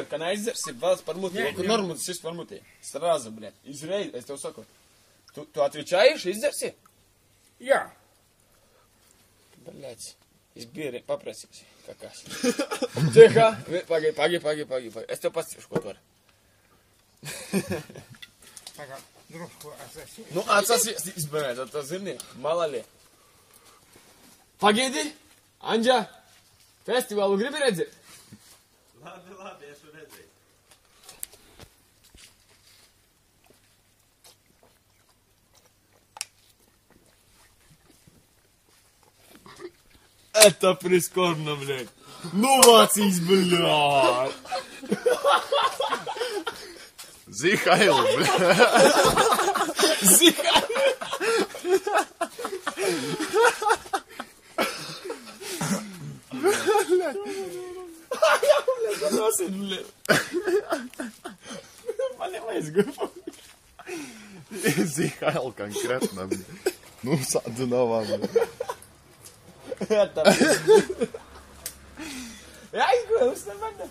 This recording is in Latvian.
Kad aizdzersi vēl par muti, kur normūtis šis par muti. Srazu, bļet. Izreiz, es tev saku. Tu atvičājuši, izdzersi? Jā. Bļet. Izbieri, paprasīsi. Kakās. Tihā. Pagi. Es tev pastīšu, ko tu vari. Tagad drusku atsasīšu. Nu, atsasīsi, izbērēt, tu zini, malalie. Pagaidi, Anģa, festivālu gribi redzēt? Labi, esmu redzējis. Это прискорбно, блядь. Ну, Вацись, блядь. Zihail, blēd. Zihail. Nosit, blēd. Man nevajag. Zihail конкретно, blēd. Nu, sādu novā, blēd. Это... Я играю, что надо.